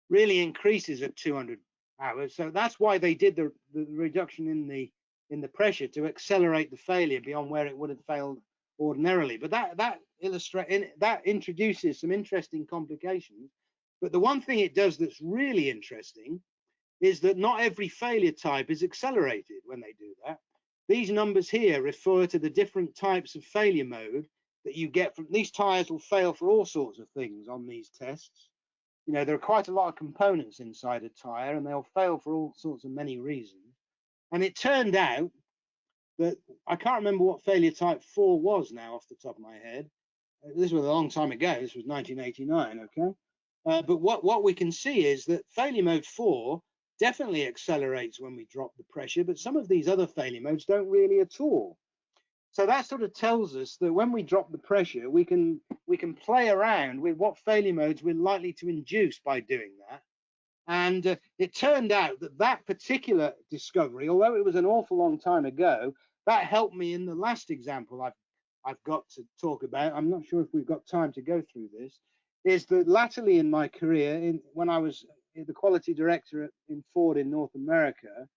really increases at 200 hours. So that's why they did the reduction in the pressure, to accelerate the failure beyond where it would have failed ordinarily. But that introduces some interesting complications. But the one thing it does that's really interesting is that not every failure type is accelerated when they do that. These numbers here refer to the different types of failure mode that you get from these. Tires will fail for all sorts of things on these tests. You know, there are quite a lot of components inside a tire, and they'll fail for all sorts of many reasons. And it turned out that, I can't remember what failure type 4 was now off the top of my head. This was a long time ago. This was 1989, okay? But what we can see is that failure mode 4 definitely accelerates when we drop the pressure, but some of these other failure modes don't really at all. So that sort of tells us that when we drop the pressure, we can play around with what failure modes we're likely to induce by doing that. And it turned out that particular discovery, although it was an awful long time ago, that helped me in the last example I've got to talk about. I'm not sure if we've got time to go through this. Is that latterly in my career, when I was the quality director in Ford in North America,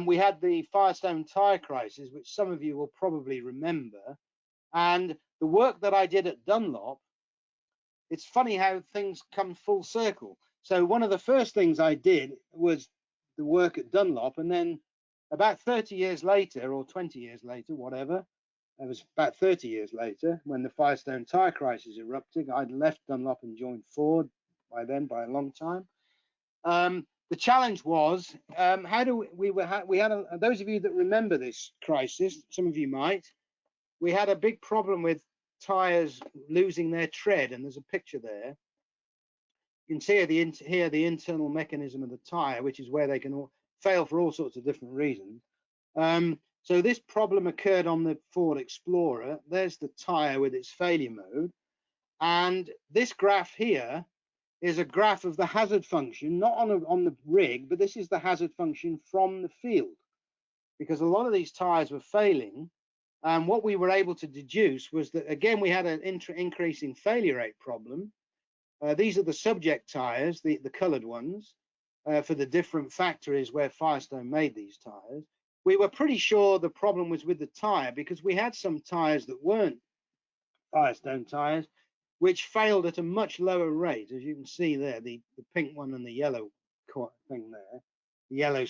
we had the Firestone tire crisis, which some of you will probably remember. And the work that I did at Dunlop, it's funny how things come full circle. So one of the first things I did was the work at Dunlop, and then about 30 years later, or 20 years later, whatever, it was about 30 years later, when the Firestone tire crisis erupted. I'd left Dunlop and joined Ford by a long time. The challenge was, those of you that remember this crisis, some of you might, we had a big problem with tires losing their tread, and there's a picture there. You can see here the internal mechanism of the tire, which is where they can fail for all sorts of different reasons. So this problem occurred on the Ford Explorer. There's the tire with its failure mode. And this graph here is a graph of the hazard function, not on the rig, but this is the hazard function from the field, because a lot of these tires were failing. And what we were able to deduce was that, again, we had an increasing failure rate problem. These are the subject tires, the colored ones, for the different factories where Firestone made these tires. We were pretty sure the problem was with the tire, because we had some tires that weren't Firestone tires, which failed at a much lower rate. As you can see there, the pink one and the yellow thing there, the yellow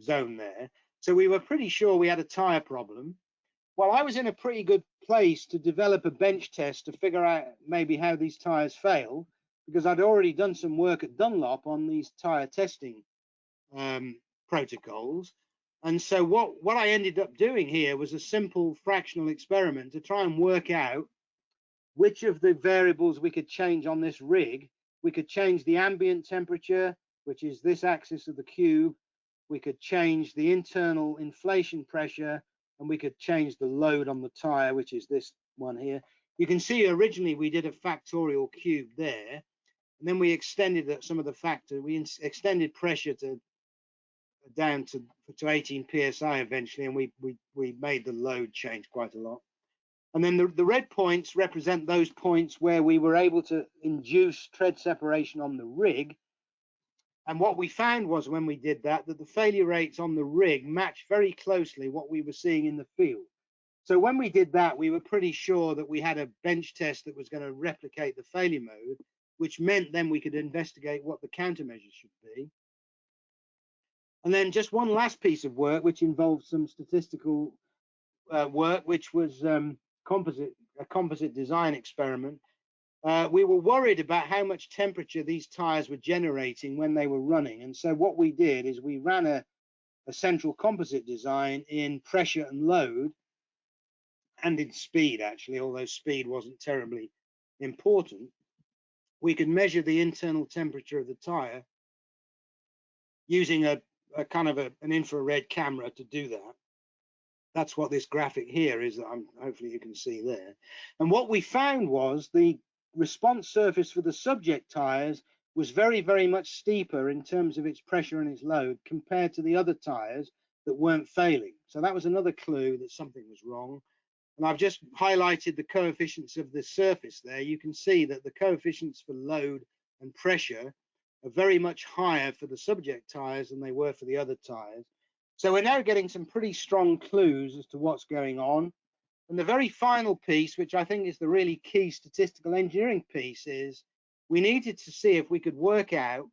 zone there. So we were pretty sure we had a tire problem. Well, I was in a pretty good place to develop a bench test to figure out maybe how these tires fail, because I'd already done some work at Dunlop on these tire testing protocols. And so what I ended up doing here was a simple fractional experiment to try and work out which of the variables we could change on this rig. We could change the ambient temperature, which is this axis of the cube. We could change the internal inflation pressure, and we could change the load on the tire, which is this one here. You can see originally we did a factorial cube there, and then we extended some of the factor. We extended pressure down to 18 psi eventually, and we made the load change quite a lot. And then the red points represent those points where we were able to induce tread separation on the rig. And what we found was when we did that the failure rates on the rig matched very closely what we were seeing in the field. So when we did that, we were pretty sure that we had a bench test that was going to replicate the failure mode, which meant then we could investigate what the countermeasures should be. And then just one last piece of work, which involved some statistical work, which was a composite design experiment. We were worried about how much temperature these tires were generating when they were running. And so what we did is we ran a central composite design in pressure and load, and in speed, actually, although speed wasn't terribly important. We could measure the internal temperature of the tire using a kind of an infrared camera to do that. That's what this graphic here is that hopefully you can see there. And what we found was the response surface for the subject tires was very, very much steeper in terms of its pressure and its load compared to the other tires that weren't failing. So that was another clue that something was wrong. And I've just highlighted the coefficients of the surface there. You can see that the coefficients for load and pressure are very much higher for the subject tires than they were for the other tires. So we're now getting some pretty strong clues as to what's going on. And the very final piece, which I think is the really key statistical engineering piece, is we needed to see if we could work out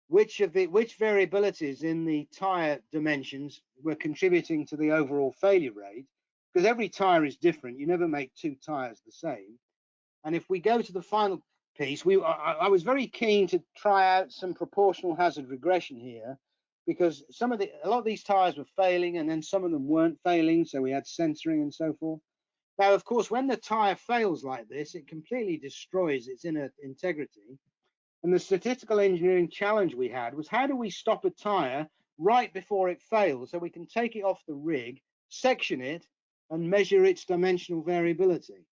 which variabilities in the tire dimensions were contributing to the overall failure rate, because every tire is different. You never make two tires the same. And if we go to the final piece, I was very keen to try out some proportional hazard regression here, because a lot of these tires were failing, and then some of them weren't failing, so we had censoring and so forth. Now, of course, when the tire fails like this, it completely destroys its inner integrity. And the statistical engineering challenge we had was, how do we stop a tire right before it fails so we can take it off the rig, section it, and measure its dimensional variability?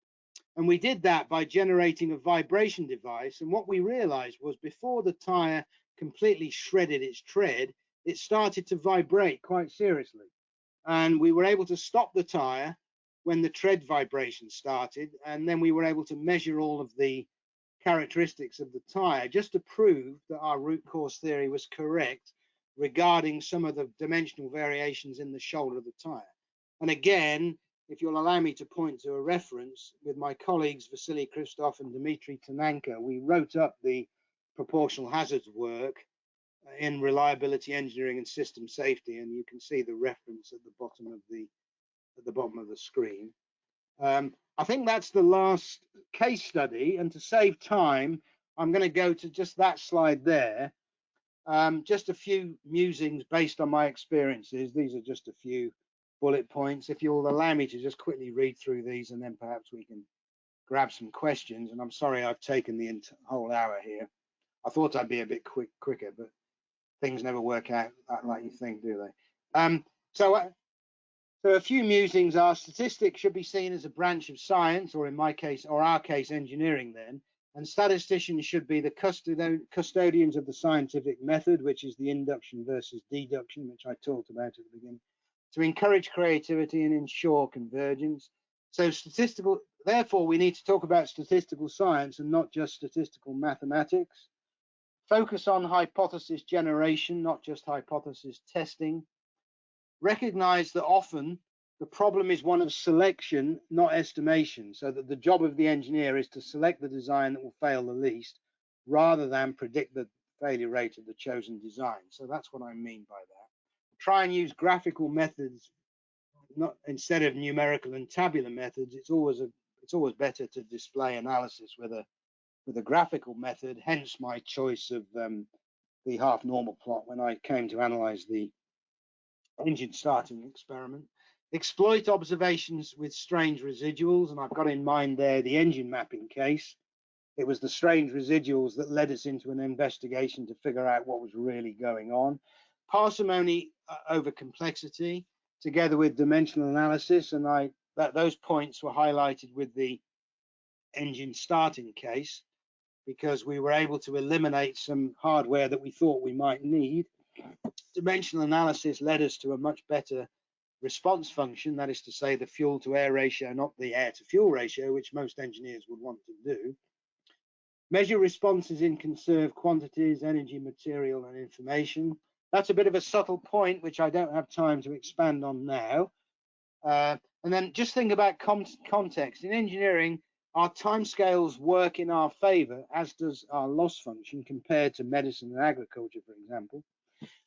And we did that by generating a vibration device. And what we realized was, before the tire completely shredded its tread, it started to vibrate quite seriously. And we were able to stop the tire when the tread vibration started. And then we were able to measure all of the characteristics of the tire just to prove that our root cause theory was correct regarding some of the dimensional variations in the shoulder of the tire. And again, if you'll allow me to point to a reference, with my colleagues Vasily Christoph and Dmitry Tananka, we wrote up the proportional hazards work in reliability engineering and system safety, and you can see the reference at the bottom of the screen. I think that's the last case study, and to save time, I'm going to go to just that slide there. Just a few musings based on my experiences. These are just a few bullet points. If you'll allow me to just quickly read through these, and then perhaps we can grab some questions. And I'm sorry I've taken the whole hour here. I thought I'd be a bit quicker, but things never work out like you think, do they? So a few musings are: statistics should be seen as a branch of science, or in my case, or our case, engineering then. And statisticians should be the custodians of the scientific method, which is the induction versus deduction, which I talked about at the beginning, to encourage creativity and ensure convergence. So therefore, we need to talk about statistical science and not just statistical mathematics. Focus on hypothesis generation, not just hypothesis testing. Recognize that often the problem is one of selection, not estimation, so that the job of the engineer is to select the design that will fail the least, rather than predict the failure rate of the chosen design. So that's what I mean by that. Try and use graphical methods, not instead of numerical and tabular methods. It's always better to display analysis with a graphical method. Hence my choice of the half normal plot when I came to analyze the engine starting experiment. Exploit observations with strange residuals, and I've got in mind there the engine mapping case. It was the strange residuals that led us into an investigation to figure out what was really going on. Parsimony over complexity, together with dimensional analysis, and those points were highlighted with the engine starting case, because we were able to eliminate some hardware that we thought we might need. Dimensional analysis led us to a much better response function, that is to say the fuel to air ratio, not the air to fuel ratio, which most engineers would want to do. Measure responses in conserved quantities, energy, material, and information. That's a bit of a subtle point, which I don't have time to expand on now. And then just think about context. In engineering, our timescales work in our favor, as does our loss function, compared to medicine and agriculture, for example,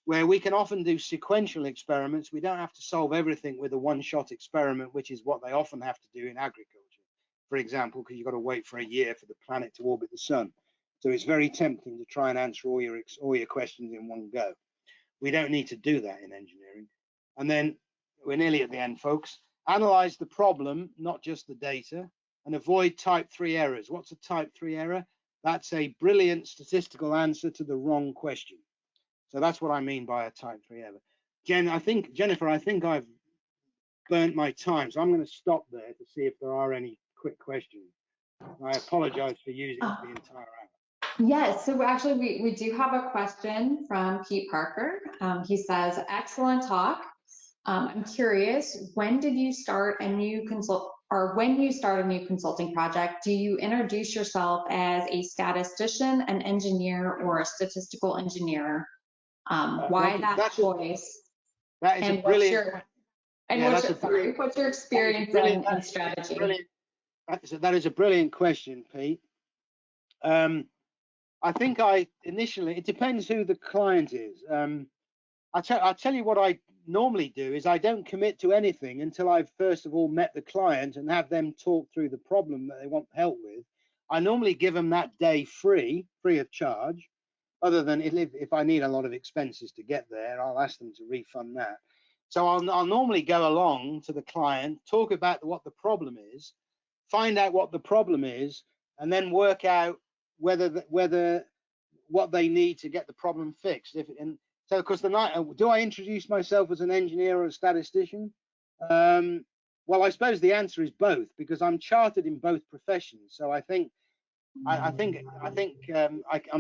where we can often do sequential experiments. We don't have to solve everything with a one-shot experiment, which is what they often have to do in agriculture, for example, because you've got to wait for a year for the planet to orbit the sun. So it's very tempting to try and answer all your questions in one go. We don't need to do that in engineering. And then we're nearly at the end, folks. Analyze the problem, not just the data, and avoid type 3 errors. What's a type 3 error? That's a brilliant statistical answer to the wrong question. So that's what I mean by a type 3 error. Jennifer, I think I've burnt my time, so I'm going to stop there to see if there are any quick questions. I apologize for using the entire hour. Yes, so actually we do have a question from Pete Parker. He says, excellent talk. I'm curious, when you start a new consulting project, do you introduce yourself as a statistician, an engineer, or a statistical engineer? Why that choice? That is a brilliant. What's your experience and strategy? That is a brilliant question, Pete. I think initially, it depends who the client is. I'll tell you what I normally do is I don't commit to anything until I've first of all met the client and have them talk through the problem that they want help with. I normally give them that day free of charge, other than if I need a lot of expenses to get there, I'll ask them to refund that. So I'll normally go along to the client, talk about what the problem is, find out what the problem is, and then work out whether what they need to get the problem fixed. So, because do I introduce myself as an engineer or a statistician? Well, I suppose the answer is both, because I'm chartered in both professions. So I think I'm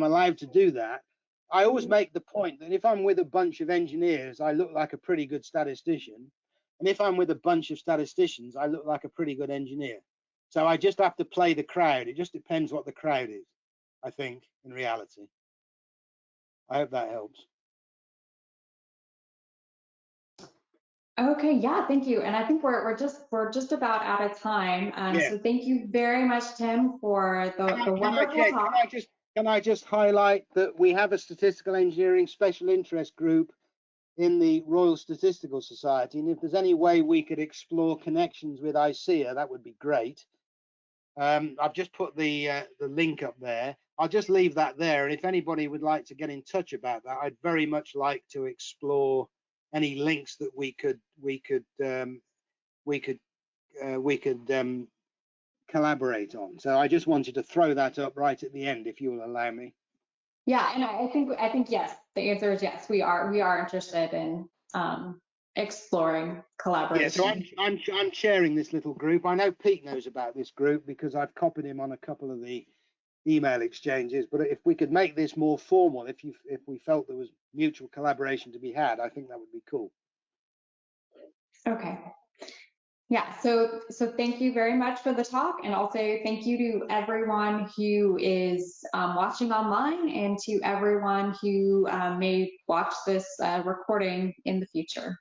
allowed to do that. I always make the point that if I'm with a bunch of engineers, I look like a pretty good statistician, and if I'm with a bunch of statisticians, I look like a pretty good engineer. So I just have to play the crowd. It just depends what the crowd is, I think, in reality. I hope that helps. Okay, yeah, thank you. And I think we're just about out of time. So thank you very much, Tim, for the wonderful talk. Can I just highlight that we have a statistical engineering special interest group in the Royal Statistical Society, and if there's any way we could explore connections with ISEA, that would be great. I've just put the link up there. I'll just leave that there, and if anybody would like to get in touch about that, I'd very much like to explore any links that we could collaborate on. So I just wanted to throw that up right at the end, if you will allow me. Yeah, and I think yes. The answer is yes. We are interested in exploring collaboration. Yeah, so I'm chairing this little group. I know Pete knows about this group because I've copied him on a couple of the email exchanges. But if we could make this more formal, if we felt there was mutual collaboration to be had, I think that would be cool. Okay. Yeah, so thank you very much for the talk, and also thank you to everyone who is watching online and to everyone who may watch this recording in the future.